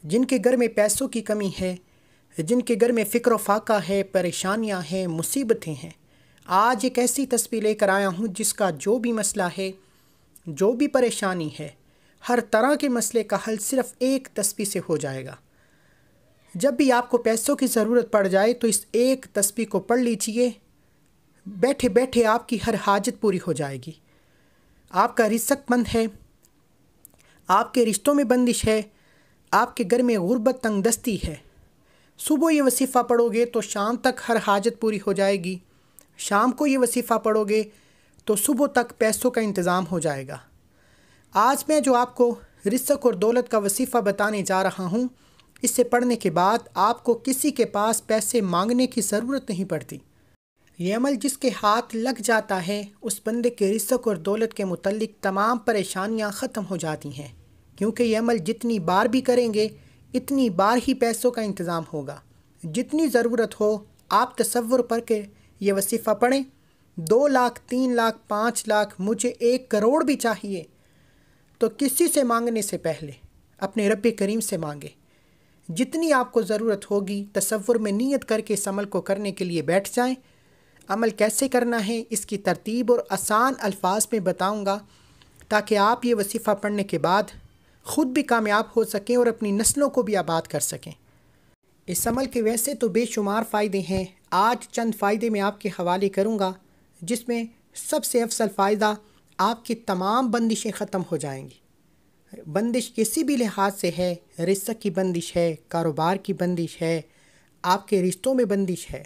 جن کے گھر میں پیسوں کی کمی ہے، جن کے گھر میں فکر و فاقہ ہے، پریشانیاں ہیں، مصیبتیں ہیں، آج ایک ایسی تسبیح لے کر آیا ہوں جس کا جو بھی مسئلہ ہے، جو بھی پریشانی ہے، ہر طرح کے مسئلے کا حل صرف ایک تسبیح سے ہو جائے گا۔ جب بھی آپ کو پیسوں کی ضرورت پڑ جائے تو اس ایک تسبیح کو پڑھ لیجئے، بیٹھے بیٹھے آپ کی ہر حاجت پوری ہو جائے گی۔ آپ کا رزق بند ہے، آپ کے رشتوں میں بندش ہے، آپ کے گھر میں غربت تنگ دستی ہے، صبح یہ وظیفہ پڑھو گے تو شام تک ہر حاجت پوری ہو جائے گی، شام کو یہ وظیفہ پڑھو گے تو صبح تک پیسوں کا انتظام ہو جائے گا۔ آج میں جو آپ کو رزق اور دولت کا وظیفہ بتانے جا رہا ہوں، اس سے پڑھنے کے بعد آپ کو کسی کے پاس پیسے مانگنے کی ضرورت نہیں پڑتی۔ یہ عمل جس کے ہاتھ لگ جاتا ہے، اس بندے کے رزق اور دولت کے متعلق تمام پریشانیاں ختم ہو جاتی ہیں، کیونکہ یہ عمل جتنی بار بھی کریں گے اتنی بار ہی پیسوں کا انتظام ہوگا۔ جتنی ضرورت ہو آپ تصور پر کے یہ وظیفہ پڑھیں۔ 2 لاکھ، 3 لاکھ، 5 لاکھ، مجھے 1 کروڑ بھی چاہیے تو کسی سے مانگنے سے پہلے اپنے رب کریم سے مانگے۔ جتنی آپ کو ضرورت ہوگی تصور میں نیت کر کے اس عمل کو کرنے کے لیے بیٹھ جائیں۔ عمل کیسے کرنا ہے اس کی ترتیب اور آسان الفاظ میں بتاؤں گا تاکہ آپ یہ وظیفہ پڑھنے کے بعد خود بھی کامیاب ہو سکیں اور اپنی نسلوں کو بھی آباد کر سکیں۔ اس عمل کے ویسے تو بے شمار فائدے ہیں، آج چند فائدے میں آپ کے حوالے کروں گا، جس میں سب سے افضل فائدہ آپ کی تمام بندشیں ختم ہو جائیں گی۔ بندش کسی بھی لحاظ سے ہے، رزق کی بندش ہے، کاروبار کی بندش ہے، آپ کے رشتوں میں بندش ہے،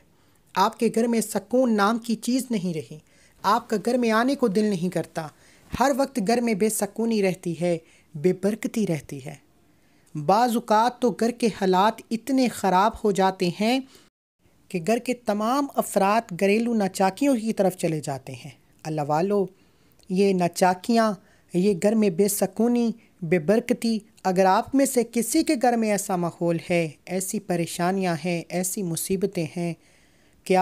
آپ کے گھر میں سکون نام کی چیز نہیں رہی، آپ کا گھر میں آنے کو دل نہیں کرتا، ہر وقت گھر میں بے سکونی رہتی ہے، بے برکتی رہتی ہے۔ بعض اوقات تو گھر کے حالات اتنے خراب ہو جاتے ہیں کہ گھر کے تمام افراد گھریلو ناچاکیوں کی طرف چلے جاتے ہیں۔ اللہ والو، یہ ناچاکیاں، یہ گھر میں بے سکونی، بے برکتی، اگر آپ میں سے کسی کے گھر میں ایسا ماحول ہے، ایسی پریشانیاں ہیں، ایسی مصیبتیں ہیں کہ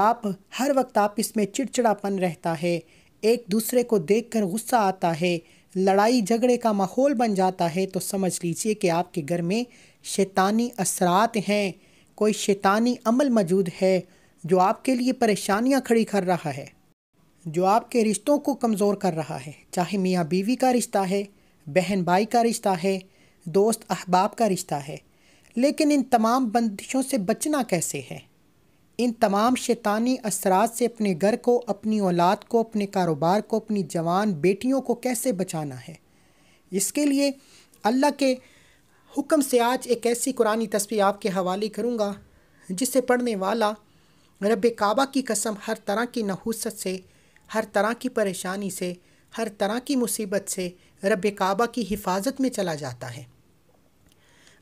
ہر وقت اس میں چڑچڑاپن رہتا ہے، ایک دوسرے کو دیکھ کر غصہ آتا ہے، لڑائی جھگڑے کا ماحول بن جاتا ہے، تو سمجھ لیجئے کہ آپ کے گھر میں شیطانی اثرات ہیں، کوئی شیطانی عمل موجود ہے جو آپ کے لیے پریشانیاں کھڑی کر رہا ہے، جو آپ کے رشتوں کو کمزور کر رہا ہے، چاہے میاں بیوی کا رشتہ ہے، بہن بھائی کا رشتہ ہے، دوست احباب کا رشتہ ہے۔ لیکن ان تمام بندشوں سے بچنا کیسے ہے؟ ان تمام شیطانی اثرات سے اپنے گھر کو، اپنی اولاد کو، اپنے کاروبار کو، اپنی جوان بیٹیوں کو کیسے بچانا ہے؟ اس کے لیے اللہ کے حکم سے آج ایک ایسی قرآنی تسبیح آپ کے حوالے کروں گا جسے پڑھنے والا رب کعبہ کی قسم ہر طرح کی نحوست سے، ہر طرح کی پریشانی سے، ہر طرح کی مصیبت سے رب کعبہ کی حفاظت میں چلا جاتا ہے۔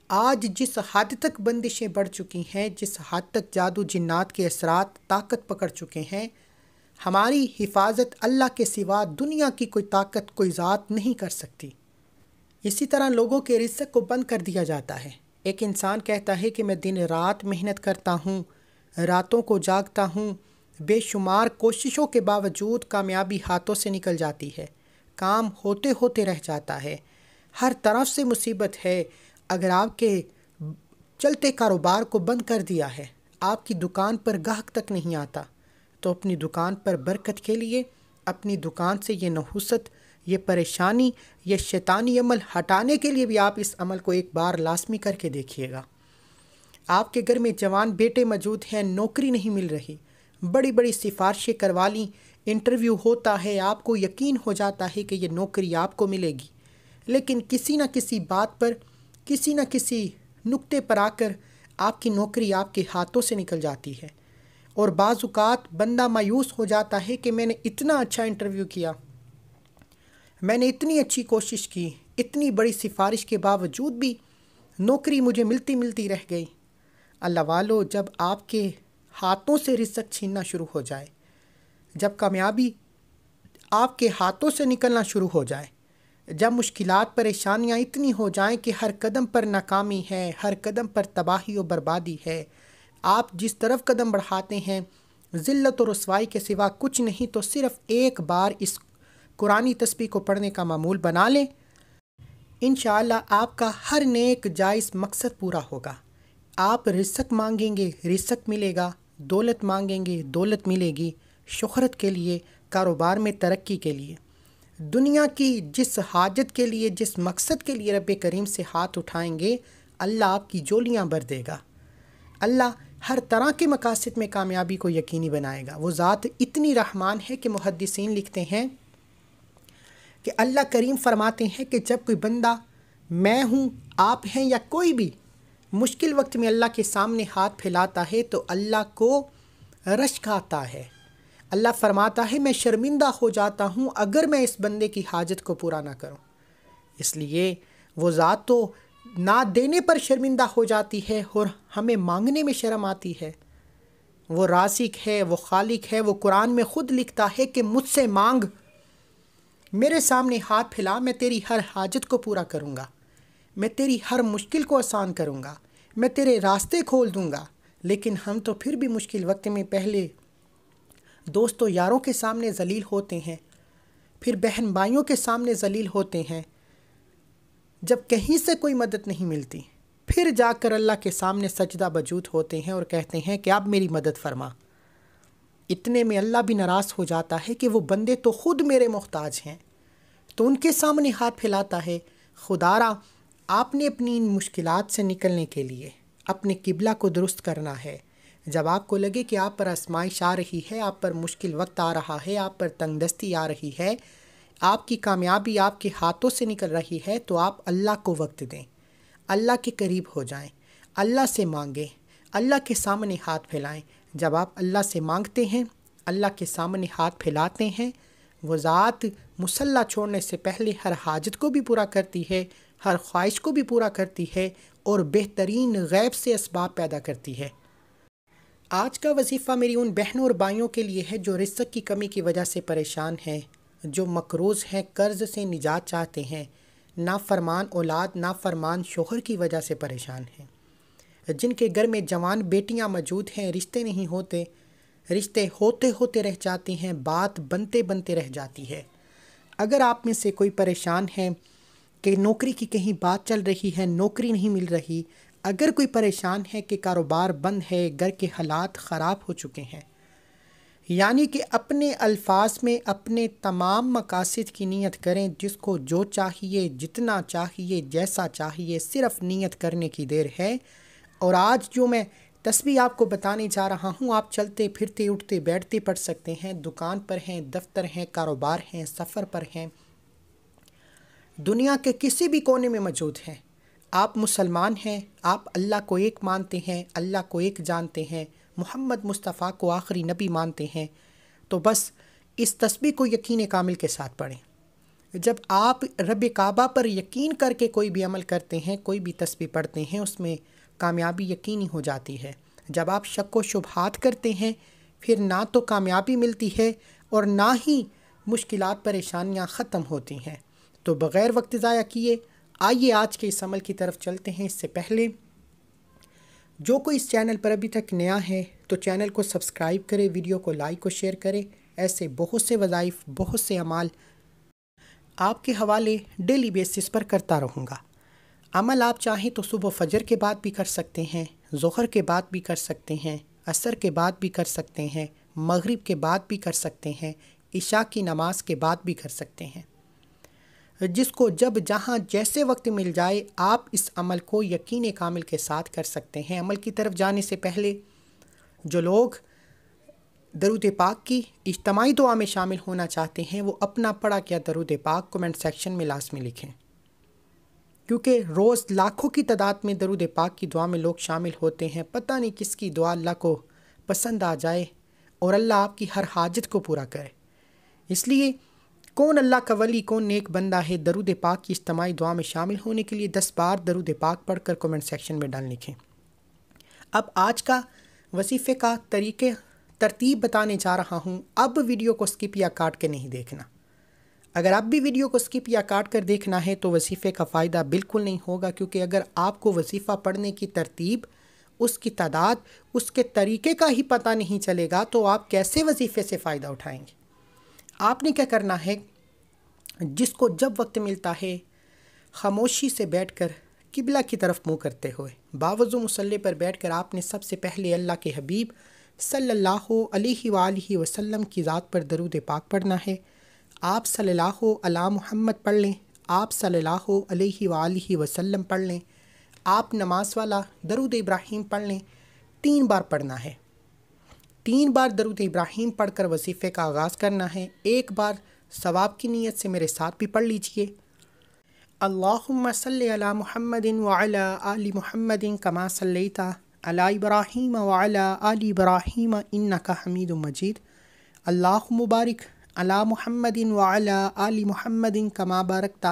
آج جس حد تک بندشیں بڑھ چکی ہیں، جس حد تک جادو جنات کے اثرات طاقت پکڑ چکے ہیں، ہماری حفاظت اللہ کے سوا دنیا کی کوئی طاقت، کوئی ذات نہیں کر سکتی۔ اسی طرح لوگوں کے رزق کو بند کر دیا جاتا ہے۔ ایک انسان کہتا ہے کہ میں دن رات محنت کرتا ہوں، راتوں کو جاگتا ہوں، بے شمار کوششوں کے باوجود کامیابی ہاتھوں سے نکل جاتی ہے، کام ہوتے ہوتے رہ جاتا ہے، ہر طرف سے مصیبت ہے۔ اگر آپ کے چلتے کاروبار کو بند کر دیا ہے، آپ کی دکان پر گاہک تک نہیں آتا، تو اپنی دکان پر برکت کے لیے، اپنی دکان سے یہ نحوست، یہ پریشانی، یہ شیطانی عمل ہٹانے کے لیے بھی آپ اس عمل کو ایک بار لازمی کر کے دیکھیے گا۔ آپ کے گھر میں جوان بیٹے موجود ہیں، نوکری نہیں مل رہی، بڑی بڑی سفارشیں کروا لیں، انٹرویو ہوتا ہے، آپ کو یقین ہو جاتا ہے کہ یہ نوکری آپ کو ملے گی، لیکن کسی نہ کسی بات پر، کسی نہ کسی نقطے پر آ کر آپ کی نوکری آپ کے ہاتھوں سے نکل جاتی ہے۔ اور بعض اوقات بندہ مایوس ہو جاتا ہے کہ میں نے اتنا اچھا انٹرویو کیا، میں نے اتنی اچھی کوشش کی، اتنی بڑی سفارش کے باوجود بھی نوکری مجھے ملتی رہ گئی۔ اللہ والو، جب آپ کے ہاتھوں سے رزق چھیننا شروع ہو جائے، جب کامیابی آپ کے ہاتھوں سے نکلنا شروع ہو جائے، جب مشکلات پریشانیاں اتنی ہو جائیں کہ ہر قدم پر ناکامی ہے، ہر قدم پر تباہی و بربادی ہے، آپ جس طرف قدم بڑھاتے ہیں ذلت و رسوائی کے سوا کچھ نہیں، تو صرف ایک بار اس قرآنی تسبیح کو پڑھنے کا معمول بنا لیں۔ انشاءاللہ آپ کا ہر نیک جائز مقصد پورا ہوگا۔ آپ رزق مانگیں گے، رزق ملے گا، دولت مانگیں گے، دولت ملے گی، شہرت کے لیے، کاروبار میں ترقی کے لیے، دنیا کی جس حاجت کے لیے، جس مقصد کے لیے رب کریم سے ہاتھ اٹھائیں گے، اللہ آپ کی جولیاں بھر دے گا۔ اللہ ہر طرح کے مقاصد میں کامیابی کو یقینی بنائے گا۔ وہ ذات اتنی رحمان ہے کہ محدثین لکھتے ہیں کہ اللہ کریم فرماتے ہیں کہ جب کوئی بندہ، میں ہوں، آپ ہیں یا کوئی بھی، مشکل وقت میں اللہ کے سامنے ہاتھ پھیلاتا ہے تو اللہ کو رشک آتا ہے۔ اللہ فرماتا ہے میں شرمندہ ہو جاتا ہوں اگر میں اس بندے کی حاجت کو پورا نہ کروں۔ اس لیے وہ ذات تو نہ دینے پر شرمندہ ہو جاتی ہے اور ہمیں مانگنے میں شرم آتی ہے۔ وہ رازق ہے، وہ خالق ہے، وہ قرآن میں خود لکھتا ہے کہ مجھ سے مانگ، میرے سامنے ہاتھ پھیلا، میں تیری ہر حاجت کو پورا کروں گا، میں تیری ہر مشکل کو آسان کروں گا، میں تیرے راستے کھول دوں گا۔ لیکن ہم تو پھر بھی مشکل وقت میں پہلے دوستوں یاروں کے سامنے ذلیل ہوتے ہیں، پھر بہن بھائیوں کے سامنے ذلیل ہوتے ہیں، جب کہیں سے کوئی مدد نہیں ملتی پھر جا کر اللہ کے سامنے سجدہ بجود ہوتے ہیں اور کہتے ہیں کہ اب میری مدد فرما۔ اتنے میں اللہ بھی ناراض ہو جاتا ہے کہ وہ بندے تو خود میرے محتاج ہیں، تو ان کے سامنے ہاتھ پھیلاتا ہے۔ خدارا آپ نے اپنی ان مشکلات سے نکلنے کے لیے اپنے قبلہ کو درست کرنا ہے۔ جب آپ کو لگے کہ آپ پر آزمائش آ رہی ہے، آپ پر مشکل وقت آ رہا ہے، آپ پر تنگ دستی آ رہی ہے، آپ کی کامیابی آپ کے ہاتھوں سے نکل رہی ہے، تو آپ اللہ کو وقت دیں، اللہ کے قریب ہو جائیں، اللہ سے مانگیں، اللہ کے سامنے ہاتھ پھیلائیں۔ جب آپ اللہ سے مانگتے ہیں، اللہ کے سامنے ہاتھ پھیلاتے ہیں، وہ ذات مصلی چھوڑنے سے پہلے ہر حاجت کو بھی پورا کرتی ہے، ہر خواہش کو بھی پورا کرتی ہے اور بہترین غیب سے اسباب پیدا کرتی ہے۔ آج کا وظیفہ میری ان بہنوں اور بھائیوں کے لیے ہے جو رزق کی کمی کی وجہ سے پریشان ہیں، جو مقروض ہیں، قرض سے نجات چاہتے ہیں، نافرمان اولاد، نافرمان شوہر کی وجہ سے پریشان ہیں، جن کے گھر میں جوان بیٹیاں موجود ہیں، رشتے نہیں ہوتے، رشتے ہوتے ہوتے رہ جاتے ہیں، بات بنتے بنتے رہ جاتی ہے۔ اگر آپ میں سے کوئی پریشان ہے کہ نوکری کی کہیں بات چل رہی ہے، نوکری نہیں مل رہی، اگر کوئی پریشان ہے کہ کاروبار بند ہے، گھر کے حالات خراب ہو چکے ہیں، یعنی کہ اپنے الفاظ میں اپنے تمام مقاصد کی نیت کریں، جس کو جو چاہیے، جتنا چاہیے، جیسا چاہیے، صرف نیت کرنے کی دیر ہے۔ اور آج جو میں تسبیح آپ کو بتانے جا رہا ہوں، آپ چلتے پھرتے اٹھتے بیٹھتے پڑھ سکتے ہیں، دکان پر ہیں، دفتر ہیں، کاروبار ہیں، سفر پر ہیں، دنیا کے کسی بھی کونے میں موجود ہیں۔ آپ مسلمان ہیں، آپ اللہ کو ایک مانتے ہیں، اللہ کو ایک جانتے ہیں، محمد مصطفیٰ کو آخری نبی مانتے ہیں، تو بس اس تسبیح کو یقین کامل کے ساتھ پڑھیں۔ جب آپ رب کعبہ پر یقین کر کے کوئی بھی عمل کرتے ہیں، کوئی بھی تسبیح پڑھتے ہیں، اس میں کامیابی یقینی ہو جاتی ہے۔ جب آپ شک و شبہات کرتے ہیں، پھر نہ تو کامیابی ملتی ہے اور نہ ہی مشکلات پریشانیاں ختم ہوتی ہیں۔ تو بغیر وقت ضائع کیے آئیے آج کے اس عمل کی طرف چلتے ہیں۔ اس سے پہلے جو کوئی اس چینل پر ابھی تک نیا ہے تو چینل کو سبسکرائب کرے، ویڈیو کو لائک و شیئر کرے۔ ایسے بہت سے وظائف، بہت سے اعمال آپ کے حوالے ڈیلی بیسس پر کرتا رہوں گا۔ عمل آپ چاہیں تو صبح فجر کے بعد بھی کر سکتے ہیں، ظہر کے بعد بھی کر سکتے ہیں، عصر کے بعد بھی کر سکتے ہیں، مغرب کے بعد بھی کر سکتے ہیں، عشاء کی نماز کے بعد بھی کر سکتے ہیں۔ جس کو جب جہاں جیسے وقت مل جائے آپ اس عمل کو یقین کامل کے ساتھ کر سکتے ہیں۔ عمل کی طرف جانے سے پہلے جو لوگ درود پاک کی اجتماعی دعا میں شامل ہونا چاہتے ہیں، وہ اپنا پڑھا کیا درود پاک کمنٹ سیکشن میں لازمی لکھیں، کیونکہ روز لاکھوں کی تعداد میں درود پاک کی دعا میں لوگ شامل ہوتے ہیں۔ پتہ نہیں کس کی دعا اللہ کو پسند آ جائے اور اللہ آپ کی ہر حاجت کو پورا کرے۔ اس لیے کون اللہ کا ولی، کون نیک بندہ ہے درود پاک کی اجتماعی دعا میں شامل ہونے کے لیے 10 بار درود پاک پڑھ کر کمنٹ سیکشن میں ڈال لکھیں۔ اب آج کا وظیفے کا ترتیب بتانے جا رہا ہوں۔ اب ویڈیو کو سکپ یا کاٹ کے نہیں دیکھنا۔ اگر اب بھی ویڈیو کو سکپ یا کاٹ کر دیکھنا ہے تو وظیفے کا فائدہ بالکل نہیں ہوگا، کیونکہ اگر آپ کو وظیفہ پڑھنے کی ترتیب، اس کی تعداد، اس کے طریقے کا ہی پتہ نہیں چلے گا تو آپ کیسے وظیفے سے فائدہ اٹھائیں گے۔ آپ نے کیا کرنا ہے، جس کو جب وقت ملتا ہے خاموشی سے بیٹھ کر قبلہ کی طرف منہ کرتے ہوئے باوضو مصلی پر بیٹھ کر آپ نے سب سے پہلے اللہ کے حبیب صلی اللہ علیہ وآلہ وسلم کی ذات پر درود پاک پڑھنا ہے۔ آپ صلی اللہ علی محمد پڑھ لیں، آپ صلی اللہ علیہ وآلہ وسلم پڑھ لیں، آپ نماز والا درود ابراہیم پڑھ لیں، 3 بار پڑھنا ہے۔ 3 بار درود ابراہیم پڑھ کر وظیفے کا آغاز کرنا ہے۔ 1 بار ثواب کی نیت سے میرے ساتھ بھی پڑھ لیجئے۔ اللہم صلی علی محمد وعلی آل محمد کما صلیت علی ابراہیم وعلی آل ابراہیم انک حمید مجید۔ اللہم بارک علی محمد وعلی آل محمد کما بارکت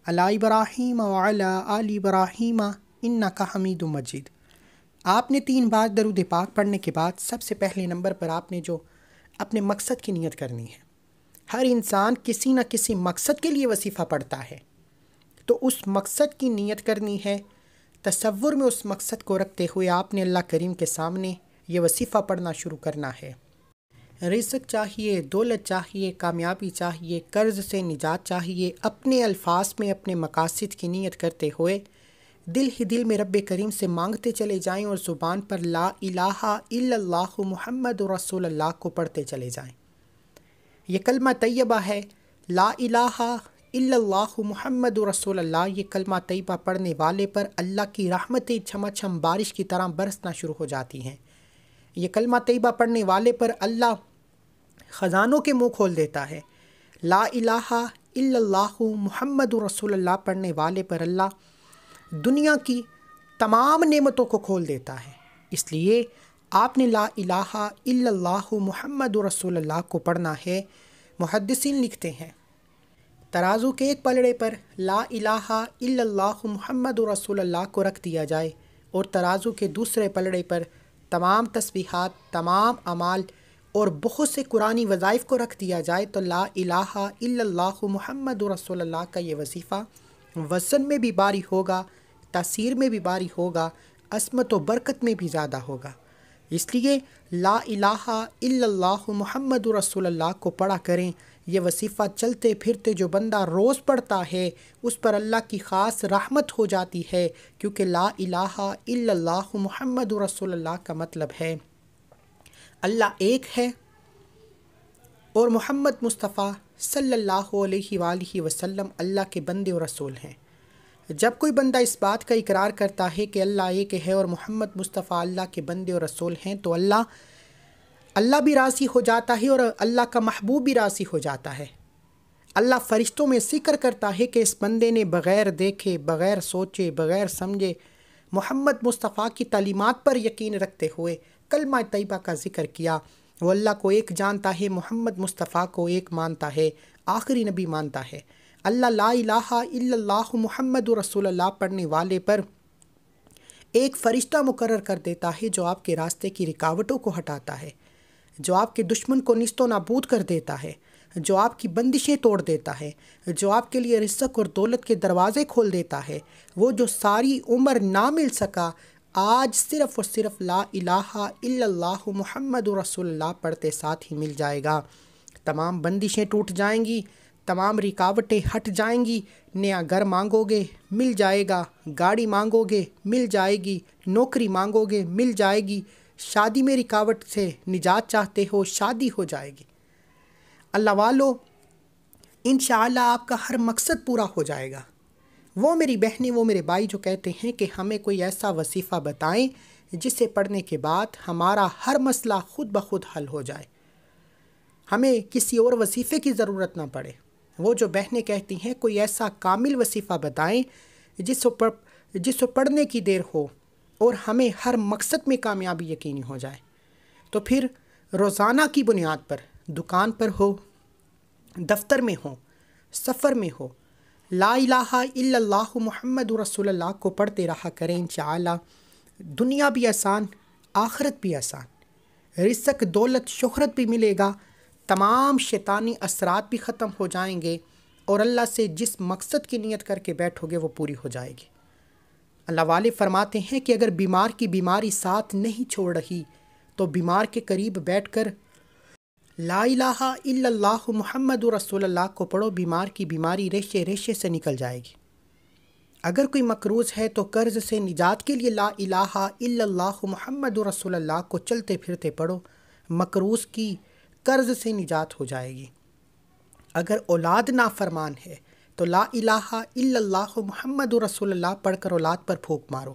علی ابراہیم وعلی آل ابراہیم انک حمید مجید۔ آپ نے 3 بار درود پاک پڑھنے کے بعد سب سے پہلے نمبر پر آپ نے جو اپنے مقصد کی نیت کرنی ہے۔ ہر انسان کسی نہ کسی مقصد کے لیے وظیفہ پڑھتا ہے، تو اس مقصد کی نیت کرنی ہے۔ تصور میں اس مقصد کو رکھتے ہوئے آپ نے اللہ کریم کے سامنے یہ وظیفہ پڑھنا شروع کرنا ہے۔ رزق چاہیے، دولت چاہیے، کامیابی چاہیے، قرض سے نجات چاہیے، اپنے الفاظ میں اپنے مقاصد کی نیت کرتے ہوئے دل ہی دل میں رب کریم سے مانگتے چلے جائیں اور زبان پر لا الہ الا اللہ محمد رسول اللہ کو پڑھتے چلے جائیں۔ یہ کلمہ طیبہ ہے، لا الہ الا اللہ محمد رسول اللہ۔ یہ کلمہ طیبہ پڑھنے والے پر اللہ کی رحمتیں چھما چھم بارش کی طرح برسنا شروع ہو جاتی ہیں۔ یہ کلمہ طیبہ پڑھنے والے پر اللہ خزانوں کے منہ کھول دیتا ہے۔ لا الہ الا اللہ محمد رسول اللہ پڑھنے والے پر اللہ دنیا کی تمام نعمتوں کو کھول دیتا ہے۔ اس لیے آپ نے لا الہ الا اللہ محمد رسول اللہ کو پڑھنا ہے۔ محدثین لکھتے ہیں ترازو کے ایک پلڑے پر لا الہ الا اللہ محمد رسول اللہ کو رکھ دیا جائے اور ترازو کے دوسرے پلڑے پر تمام تسبیحات، تمام اعمال اور بہت سے قرآنی وظائف کو رکھ دیا جائے تو لا الہ الا اللہ محمد رسول اللہ کا یہ وظیفہ وزن میں بھی باری ہوگا، تاثیر میں بھی باری ہوگا، عظمت و برکت میں بھی زیادہ ہوگا۔ اس لیے لا الہ الا اللہ محمد رسول اللہ کو پڑھا کریں۔ یہ وظیفہ چلتے پھرتے جو بندہ روز پڑھتا ہے اس پر اللہ کی خاص رحمت ہو جاتی ہے، کیونکہ لا الہ الا اللہ محمد رسول اللہ کا مطلب ہے اللہ ایک ہے اور محمد مصطفیٰ صلی اللہ علیہ وآلہ وسلم اللہ کے بندے اور رسول ہیں۔ جب کوئی بندہ اس بات کا اقرار کرتا ہے کہ اللہ ایک ہے اور محمد مصطفیٰ اللہ کے بندے اور رسول ہیں تو اللہ بھی راضی ہو جاتا ہے اور اللہ کا محبوب بھی راضی ہو جاتا ہے۔ اللہ فرشتوں میں ذکر کرتا ہے کہ اس بندے نے بغیر دیکھے، بغیر سوچے، بغیر سمجھے محمد مصطفیٰ کی تعلیمات پر یقین رکھتے ہوئے کلمہ طیبہ کا ذکر کیا۔ وہ اللہ کو ایک جانتا ہے، محمد مصطفیٰ کو ایک مانتا ہے، آخری نبی مانتا ہے۔ اللہ لا الہ الا اللہ محمد رسول اللہ پڑھنے والے پر ایک فرشتہ مقرر کر دیتا ہے جو آپ کے راستے کی رکاوٹوں کو ہٹاتا ہے، جو آپ کے دشمن کو نیست و نابود کر دیتا ہے، جو آپ کی بندشیں توڑ دیتا ہے، جو آپ کے لیے رزق اور دولت کے دروازے کھول دیتا ہے۔ وہ جو ساری عمر نہ مل سکا آج صرف اور صرف لا الہ الا اللہ محمد رسول اللہ پڑھتے ساتھ ہی مل جائے گا۔ تمام بندشیں ٹوٹ جائیں گی، تمام رکاوٹیں ہٹ جائیں گی۔ نیا گھر مانگو گے مل جائے گا، گاڑی مانگو گے مل جائے گی، نوکری مانگو گے مل جائے گی، شادی میں رکاوٹ سے نجات چاہتے ہو شادی ہو جائے گی۔ اللہ والو انشاءاللہ آپ کا ہر مقصد پورا ہو جائے گا۔ وہ میری بہنیں، وہ میرے بھائی جو کہتے ہیں کہ ہمیں کوئی ایسا وظیفہ بتائیں جسے پڑھنے کے بعد ہمارا ہر مسئلہ خود بخود حل ہو جائے، ہمیں کسی اور وظیفے کی ضرورت نہ پڑے۔ وہ جو بہنیں کہتی ہیں کوئی ایسا کامل وظیفہ بتائیں جس کو پڑھنے کی دیر ہو اور ہمیں ہر مقصد میں کامیابی یقینی ہو جائے، تو پھر روزانہ کی بنیاد پر دکان پر ہو، دفتر میں ہو، سفر میں ہو، لا الہ الا اللہ محمد رسول اللہ کو پڑھتے رہا کریں۔ انشاءاللہ دنیا بھی آسان، آخرت بھی آسان، رزق، دولت، شہرت بھی ملے گا، تمام شیطانی اثرات بھی ختم ہو جائیں گے اور اللہ سے جس مقصد کی نیت کر کے بیٹھو گے وہ پوری ہو جائے گی۔ اللہ والے فرماتے ہیں کہ اگر بیمار کی بیماری ساتھ نہیں چھوڑ رہی تو بیمار کے قریب بیٹھ کر لا الہ الا اللہ محمد رسول اللہ کو پڑھو، بیمار کی بیماری ریشے ریشے سے نکل جائے گی۔ اگر کوئی مقروض ہے تو قرض سے نجات کے لیے لا الہ الا اللہ محمد رسول اللہ کو چلتے پھرتے پڑھو، مقروض کی قرض سے نجات ہو جائے گی۔ اگر اولاد نافرمان ہے تو لا الہ الا اللہ محمد رسول اللہ پڑھ کر اولاد پر پھونک مارو۔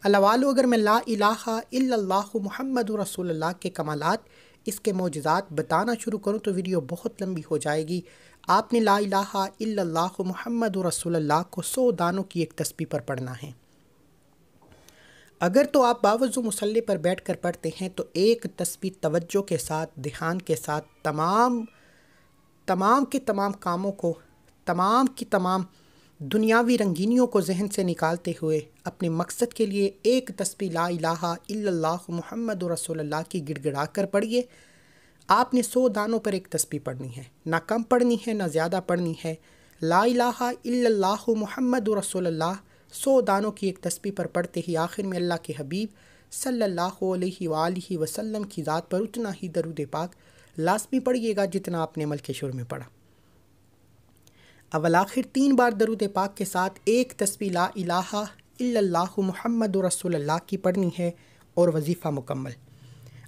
اللہ والو، اگر میں لا الہ الا اللہ محمد رسول اللہ کے کمالات، اس کے معجزات بتانا شروع کروں تو ویڈیو بہت لمبی ہو جائے گی۔ آپ نے لا الہ الا اللہ محمد رسول اللہ کو 100 دانوں کی ایک تسبیح پر پڑھنا ہے۔ اگر تو آپ باوضو مصلی پر بیٹھ کر پڑھتے ہیں تو ایک تسبیح توجہ کے ساتھ، دھیان کے ساتھ، تمام کے تمام کاموں کو، تمام کی تمام دنیاوی رنگینیوں کو ذہن سے نکالتے ہوئے اپنے مقصد کے لیے ایک تسبیح لا الہ الا اللہ محمد رسول اللہ کی گڑ گڑا کر پڑھیے۔ آپ نے 100 دانوں پر ایک تسبیح پڑھنی ہے، نہ کم پڑھنی ہے نہ زیادہ پڑھنی ہے۔ لا الہ الا اللہ محمد رسول اللہ 100 دانوں کی ایک تسبیح پر پڑھتے ہی آخر میں اللہ کے حبیب صلی اللہ علیہ وآلہ وسلم کی ذات پر اتنا ہی درود پاک لازمی پڑھیے گا جتنا آپ نے عمل کے شروع میں پڑھا۔ اول آخر 3 بار درود پاک کے ساتھ ایک تسبیح لا الہ الا اللہ محمد رسول اللہ کی پڑھنی ہے اور وظیفہ مکمل۔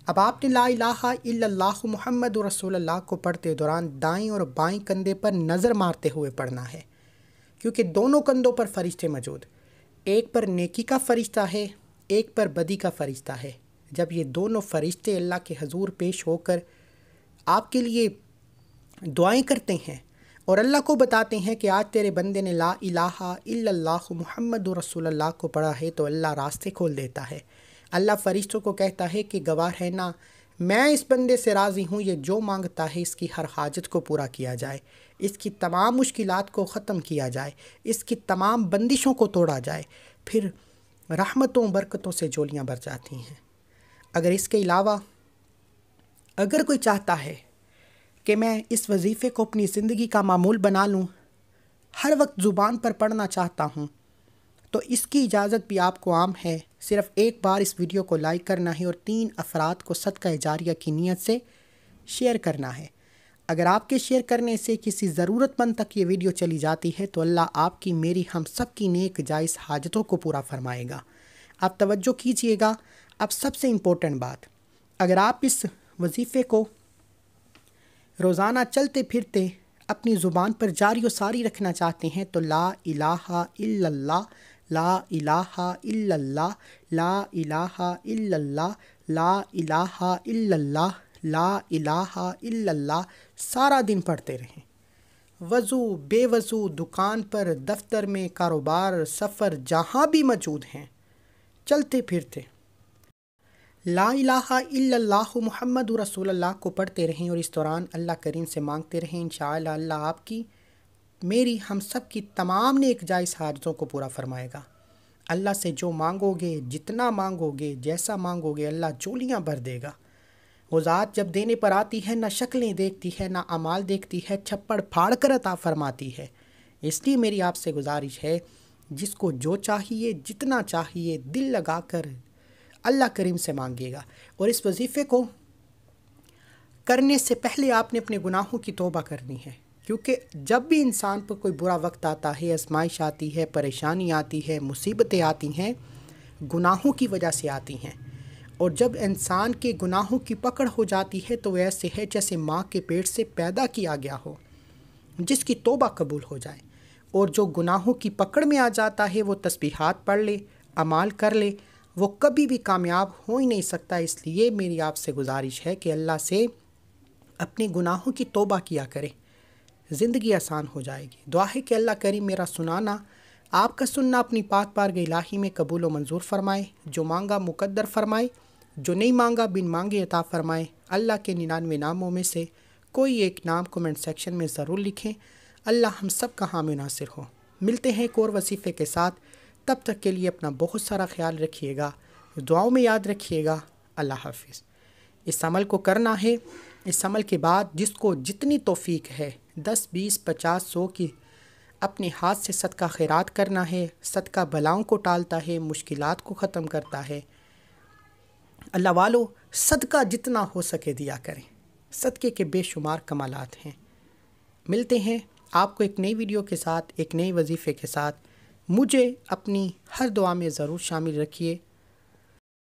اب آپ نے لا الہ الا اللہ محمد رسول اللہ کو پڑھتے دوران دائیں اور بائیں کندھے پر نظر مارتے ہوئے پڑھنا ہے، کیونکہ دونوں کندھوں پر فرشتے موجود، ایک پر نیکی کا فرشتہ ہے، ایک پر بدی کا فرشتہ ہے۔ جب یہ دونوں فرشتے اللہ کے حضور پیش ہو کر آپ کے لیے دعائیں کرتے ہیں اور اللہ کو بتاتے ہیں کہ آج تیرے بندے نے لا الہ الا اللہ محمد رسول اللہ کو پڑھا ہے، تو اللہ راستے کھول دیتا ہے۔ اللہ فرشتوں کو کہتا ہے کہ گواہ رہنا، میں اس بندے سے راضی ہوں، یہ جو مانگتا ہے اس کی ہر حاجت کو پورا کیا جائے، اس کی تمام مشکلات کو ختم کیا جائے، اس کی تمام بندشوں کو توڑا جائے، پھر رحمتوں برکتوں سے جولیاں بھر جاتی ہیں۔ اگر اس کے علاوہ اگر کوئی چاہتا ہے کہ میں اس وظیفے کو اپنی زندگی کا معمول بنا لوں، ہر وقت زبان پر پڑھنا چاہتا ہوں، تو اس کی اجازت بھی آپ کو عام ہے۔ صرف ایک بار اس ویڈیو کو لائک کرنا ہے اور 3 افراد کو صدقہ جاریہ کی نیت سے شیئر کرنا ہے۔ اگر آپ کے شیئر کرنے سے کسی ضرورت مند تک یہ ویڈیو چلی جاتی ہے تو اللہ آپ کی، میری، ہم سب کی نیک جائز حاجتوں کو پورا فرمائے گا۔ آپ توجہ کیجئے گا۔ اب سب سے امپورٹنٹ بات، اگر آپ اس وظیفے کو روزانہ چلتے پھرتے اپنی زبان پر جاری و ساری رکھنا چاہتے ہیں تو لا الہ الا اللہ، لا الہ الا اللہ، لا الہ الا اللہ، لا الہ الا اللہ، لا الہ الا اللہ سارا دن پڑھتے رہیں۔ وضو، بے وضو، دکان پر، دفتر میں، کاروبار، سفر، جہاں بھی موجود ہیں، چلتے پھرتے لا الہ الا اللہ محمد رسول اللہ کو پڑھتے رہیں اور اس دوران اللہ کریم سے مانگتے رہیں۔ انشاءاللہ اللہ آپ کی، میری، ہم سب کی تمام نیک جائز حاجتوں کو پورا فرمائے گا۔ اللہ سے جو مانگو گے، جتنا مانگو گے، جیسا مانگو گے، اللہ جولیاں بھر دے گا۔ وہ ذات جب دینے پر آتی ہے نہ شکلیں دیکھتی ہے نہ اعمال دیکھتی ہے، چھپڑ پھاڑ کر عطا فرماتی ہے۔ اس لیے میری آپ سے گزارش ہے، جس کو جو چاہیے، جتنا چاہیے، دل لگا کر اللہ کریم سے مانگیے گا۔ اور اس وظیفے کو کرنے سے پہلے آپ نے اپنے گناہوں کی توبہ کرنی ہے، کیونکہ جب بھی انسان پر کوئی برا وقت آتا ہے، آزمائش آتی ہے، پریشانی آتی ہے، مصیبتیں آتی ہیں، گناہوں کی وجہ سے آتی ہیں۔ اور جب انسان کے گناہوں کی پکڑ ہو جاتی ہے تو ایسے ہے جیسے ماں کے پیٹ سے پیدا کیا گیا ہو، جس کی توبہ قبول ہو جائے۔ اور جو گناہوں کی پکڑ میں آ جاتا ہے وہ تسبیحات پڑھ لے، اعمال کر لے، وہ کبھی بھی کامیاب ہو ہی نہیں سکتا۔ اس لیے میری آپ سے گزارش ہے کہ اللہ سے اپنے گناہوں کی توبہ کیا کرے، زندگی آسان ہو جائے گی۔ دعا ہے کہ اللہ کریم میرا سنانا، آپ کا سننا اپنی پاک بارگاہ الہی میں قبول و منظور فرمائے، جو مانگا مقدر فرمائے، جو نہیں مانگا بن مانگے عطا فرمائے۔ اللہ کے 99 ناموں میں سے کوئی ایک نام کومنٹ سیکشن میں ضرور لکھیں۔ اللہ ہم سب کا حامی ناصر ہو۔ ملتے ہیں ایک اور وظیفے کے ساتھ، تب تک کے لیے اپنا بہت سارا خیال رکھیے گا، دعاؤں میں یاد رکھیے گا۔ اللہ حافظ۔ اس عمل کو کرنا ہے، اس عمل کے بعد جس کو جتنی توفیق ہے 10، 20، 50، 100 کی اپنے ہاتھ سے صدقہ خیرات کرنا ہے۔ صدقہ بلاؤں کو ٹالتا ہے، مشکلات کو ختم کرتا ہے۔ اللہ والو، صدقہ جتنا ہو سکے دیا کریں، صدقے کے بے شمار کمالات ہیں۔ ملتے ہیں آپ کو ایک نئی ویڈیو کے ساتھ، ایک نئی وظیفے کے ساتھ۔ مجھے اپنی ہر دعا میں ضرور شامل رکھیے۔